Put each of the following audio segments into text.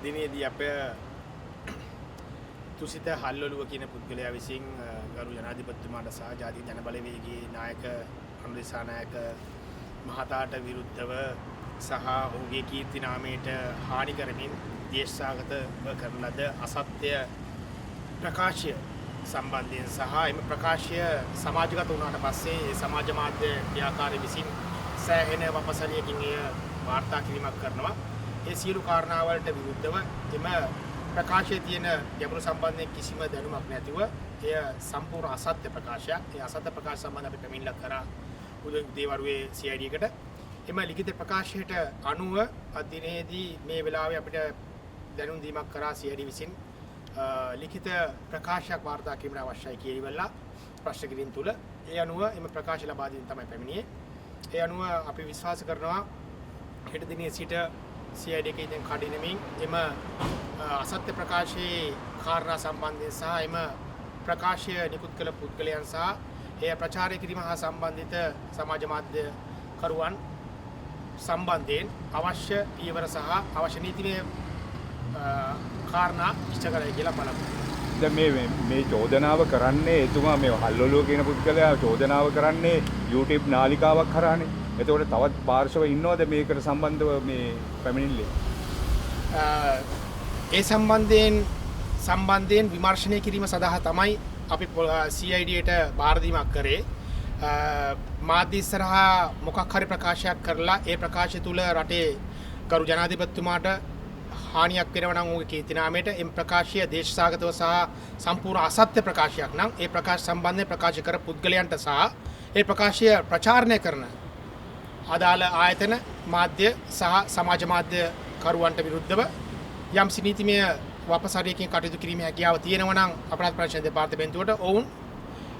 දිනේදී අප තුසිත හල්ලොලුව කියන පුද්ගලයා විසින් ගරු ජනාධිපතිතුමාට සහ ජාතික ජනබලවේගයේ නායක අනුරේසානායක මහතාට විරුද්ධව සහ ඔහුගේ කීර්ති නාමයට හානි කරමින් දේශාගතව කරන ලද අසත්‍ය ප්‍රකාශය සම්බන්ධයෙන් සහ එම ප්‍රකාශය සමාජගත වුණාට පස්සේ ඒ සමාජ මාධ්‍ය ක්‍රියාකාරී විසින් සෑහෙන වපසරියකින් එය වාර්තා කිරීමක් කරනවා. ඒ සියලු කාරණාවලට විරුද්ධව එම ප්‍රකාශයේ තියෙන ගැඹුරු සම්බන්ධයෙන් කිසිම දැනුමක් නැතිව එය සම්පූර්ණ අසත්‍ය ප්‍රකාශයක්. ඒ අසත්‍ය ප්‍රකාශ සම්බන්ධ අපි පැමිණිල්ලක් කරා උදේවරුවේ CID එකට. එම ලිඛිත ප්‍රකාශයට අනුව අද දිනේදී මේ වෙලාවේ අපිට දැනුම් දීමක් කරා CID විසින් ලිඛිත ප්‍රකාශයක් වාර්තා කිරීමට අවශ්‍යයි කියලාවලා ප්‍රශ්න කිරීම තුල ඒ අනුව එම ප්‍රකාශ ලබා දීම තමයි පැමිණියේ. ඒ අනුව අපි විශ්වාස කරනවා හෙට දිනේ සිට CID එකේ දැන් කඩිනමින් එම අසත්‍ය ප්‍රකාශයේ කාරණා සම්බන්ධයෙන් සහ එම ප්‍රකාශය නිකුත් කළ පුද්ගලයන් සහ එය ප්‍රචාරය කිරීම හා සම්බන්ධිත සමාජ මාධ්‍ය කරුවන් සම්බන්ධයෙන් අවශ්‍ය පියවර සහ අවශ්‍ය නීතිමය කාරණා ඉෂ්ට කරයි කියලා බලමු. දැන් මේ චෝදනාව කරන්නේ එතුමා මේ හල්ලොලුව කියන පුද්ගලයා චෝදනාව කරන්නේ YouTube නාලිකාවක් කරානේ. එතකොට තවත් පාර්ශව ඉන්නවද මේකට සම්බන්ධව මේ පැමිණිල්ලේ? ඒ සම්බන්ධයෙන් විමර්ශනය කිරීම සඳහා තමයි අපි CID-ට බාර දීමක් කරේ. මාධ්‍ය ඉස්සරහා මොකක් හරි ප්‍රකාශයක් කරලා ඒ ප්‍රකාශය තුල රටේ ගරු ජනාධිපතිතුමාට හානියක් වෙනවා නම් ඔහුගේ කීර්තිනාමයට එම් ප්‍රකාශය දේශසාගතව සහ සම්පූර්ණ අසත්‍ය ප්‍රකාශයක් නම් ඒ ප්‍රකාශ සම්බන්ධයෙන් ප්‍රකාශ කර පුද්ගලයන්ට සහ ඒ ප්‍රකාශය ප්‍රචාරණය කරන අදාළ ආයතන මාධ්‍ය සහ සමාජ මාධ්‍ය කරුවන්ට විරුද්ධව යම් නීතිමය වපසරියකින් කටයුතු කිරීමේ හැකියාව තියෙනවා නම් අපරාධ පරීක්ෂණ දෙපාර්තමේන්තුවට ඔවුන්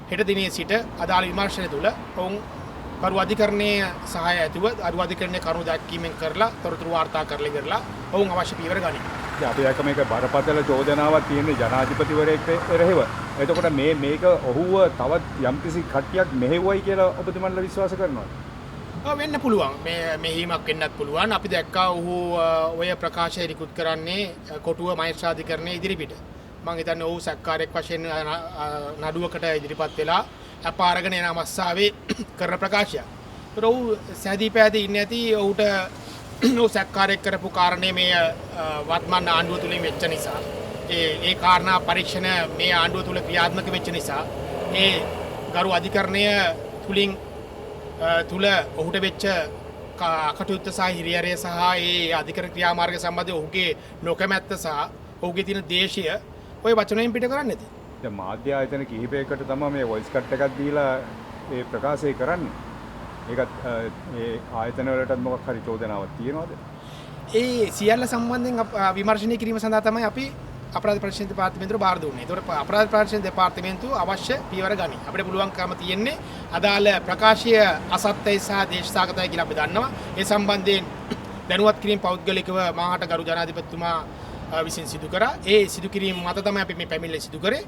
හෙට දිනේ සිට අදාළ විමර්ශනය තුළ ඔවුන් කරු අධිකරණයේ සහාය ඇතුව අරු අධිකරණයේ කරුණු දැක්වීමෙන් කරලා තොරතුරු වාර්තා කරලා ඔවුන් අවශ්‍ය පියවර ගනියි. දැන් අපි දැක්ක මේක බරපතල චෝදනාවක් තියෙන ජනාධිපතිවරයෙක් එරෙහිව. එතකොට මේක ඔහුව තවත් යම්කිසි කට්ටියක් මෙහෙවුවයි කියලා ඔබතුමන්ලා විශ්වාස කරනවද? වෙන්න පුළුවන්. මෙහිමක් වෙන්නත් පුළුවන්. අපි දැක්කා ඔහු ඔය ප්‍රකාශය නිකුත් කරන්නේ කොටුව මහේස්ත්‍රාධිකරණයේ ඉදිරිපිට. මම හිතන්නේ ඔහු සැකකාරයෙක් වශයෙන් නඩුවකට ඉදිරිපත් වෙලා අපාරගෙන යන අවස්ථාවේ කරන ප්‍රකාශයක්. ඒතර ඔහු සැදී පැහැදී ඉන්නේ නැති ඔහුට ඔහු සැකකාරයෙක් කරපු කාරණේ මේ වත්මන් ආණ්ඩුව තුලින් වෙච්ච නිසා ඒ කාරණා පරීක්ෂණ මේ ආණ්ඩුව තුල ක්‍රියාත්මක වෙච්ච නිසා ඒ ගරු අධිකරණය තුල ඔහුට වෙච්ච කටයුත්ත සහ හිරිහැරය සහ ඒ අධිකරණ ක්‍රියාමාර්ග සම්බන්ධව ඔහුගේ නොකමැත්ත සහ ඔහුගේ තියෙන දේශය ඔය වචනෙන් පිට කරන්නේ නැති. දැන් මාධ්‍ය ආයතන කිහිපයකට තමයි මේ වොයිස් කට් එකක් දීලා ඒ ප්‍රකාශය කරන්නේ. ඒකත් ඒ ආයතන වලට මොකක් හරි චෝදනාවක් තියෙනවද? ඒ සියල්ල සම්බන්ධයෙන් විමර්ශනය කිරීම සඳහා තමයි අපි අපරාධ පරීක්ෂණ දෙපාර්තමේන්තුවට බාර දුන්නේ. ඒතකොට අපරාධ පරීක්ෂණ දෙපාර්තමේන්තුව අවශ්‍ය පියවර ගනී. අපිට පුළුවන්කම තියෙන්නේ අදාළ ප්‍රකාශය අසත්‍යයි සහ දේශසාගතයි කියලා අපි දන්නවා. ඒ සම්බන්ධයෙන් දැනුවත් කිරීම පෞද්ගලිකව මාහට ගරු ජනාධිපතිතුමා විසින් සිදු කරා. ඒ සිදු කිරීම මත තමයි අපි මේ පැමිණිල්ල සිදු කරේ.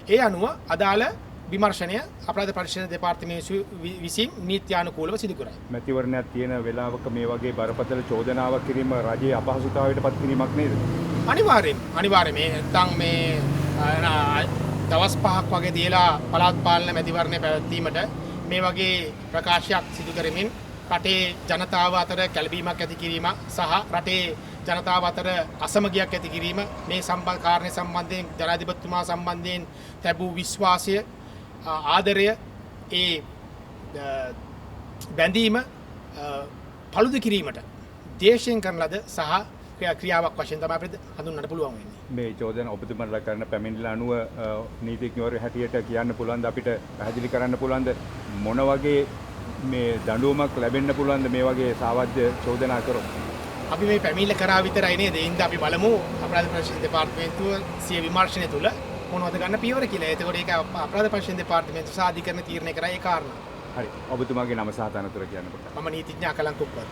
ඒ අනුව අදාළ විමර්ශනය අපරාධ පරීක්ෂණ දෙපාර්තමේන්තුව විසින් නීත්‍යානුකූලව සිදු කරයි. මැතිවරණයක් තියෙන වෙලාවක මේ වගේ බරපතල චෝදනාවක් කිරීම රජයේ අපහසුතාවයට පත් කිරීමක් නේද? අනිවාර්යෙන් මේ නැත්තම් මේ දවස් 5ක් වගේ දීලා පළාත් පාලන මැතිවරණය පැවැත්වීමට මේ වගේ ප්‍රකාශයක් සිදු කරමින් රටේ ජනතාව අතර කැළඹීමක් ඇති කිරීම සහ රටේ ජනතාව අතර අසමගියක් ඇති කිරීම මේ කාරණේ සම්බන්ධයෙන් ජනාධිපතිතුමා සම්බන්ධයෙන් ලැබූ විශ්වාසය ආදරය ඒ බැඳීම පළුදු කිරීමට දේශයෙන් කරන ලද සහ ක්‍රියාවක් වශයෙන් තමයි අපිට හඳුන්වන්න පුළුවන් වෙන්නේ. මේ චෝදන ඔබතුමන්ලා කරන පැමිණිල්ල අනුව නීතිඥවරු හැටියට කියන්න පුළුවන්ද අපිට පැහැදිලි කරන්න පුළුවන්ද මොන වගේ මේ දඬුවමක් ලැබෙන්න පුළුවන්ද මේ වගේ සාවද්‍ය චෝදනා කරොත්? අපි මේ පැමිණිල්ල කරා විතරයි නේද? ඒ හින්දා අපි බලමු අපරාධ පරීක්ෂණ දෙපාර්තමේන්තුව සිය විමර්ශනය තුළ මොනවද ගන්න පියවර කියලා. එතකොට ඒක අපරාධ පරීක්ෂණ දෙපාර්තමේන්තුව සාධිකරණ තීරණය කරා ඒ කාරණා. හරි. ඔබතුමාගේ නම සහ තනතුර කියන්න පුළුවන්. මම නීතිඥ අකලංක උප්පත්.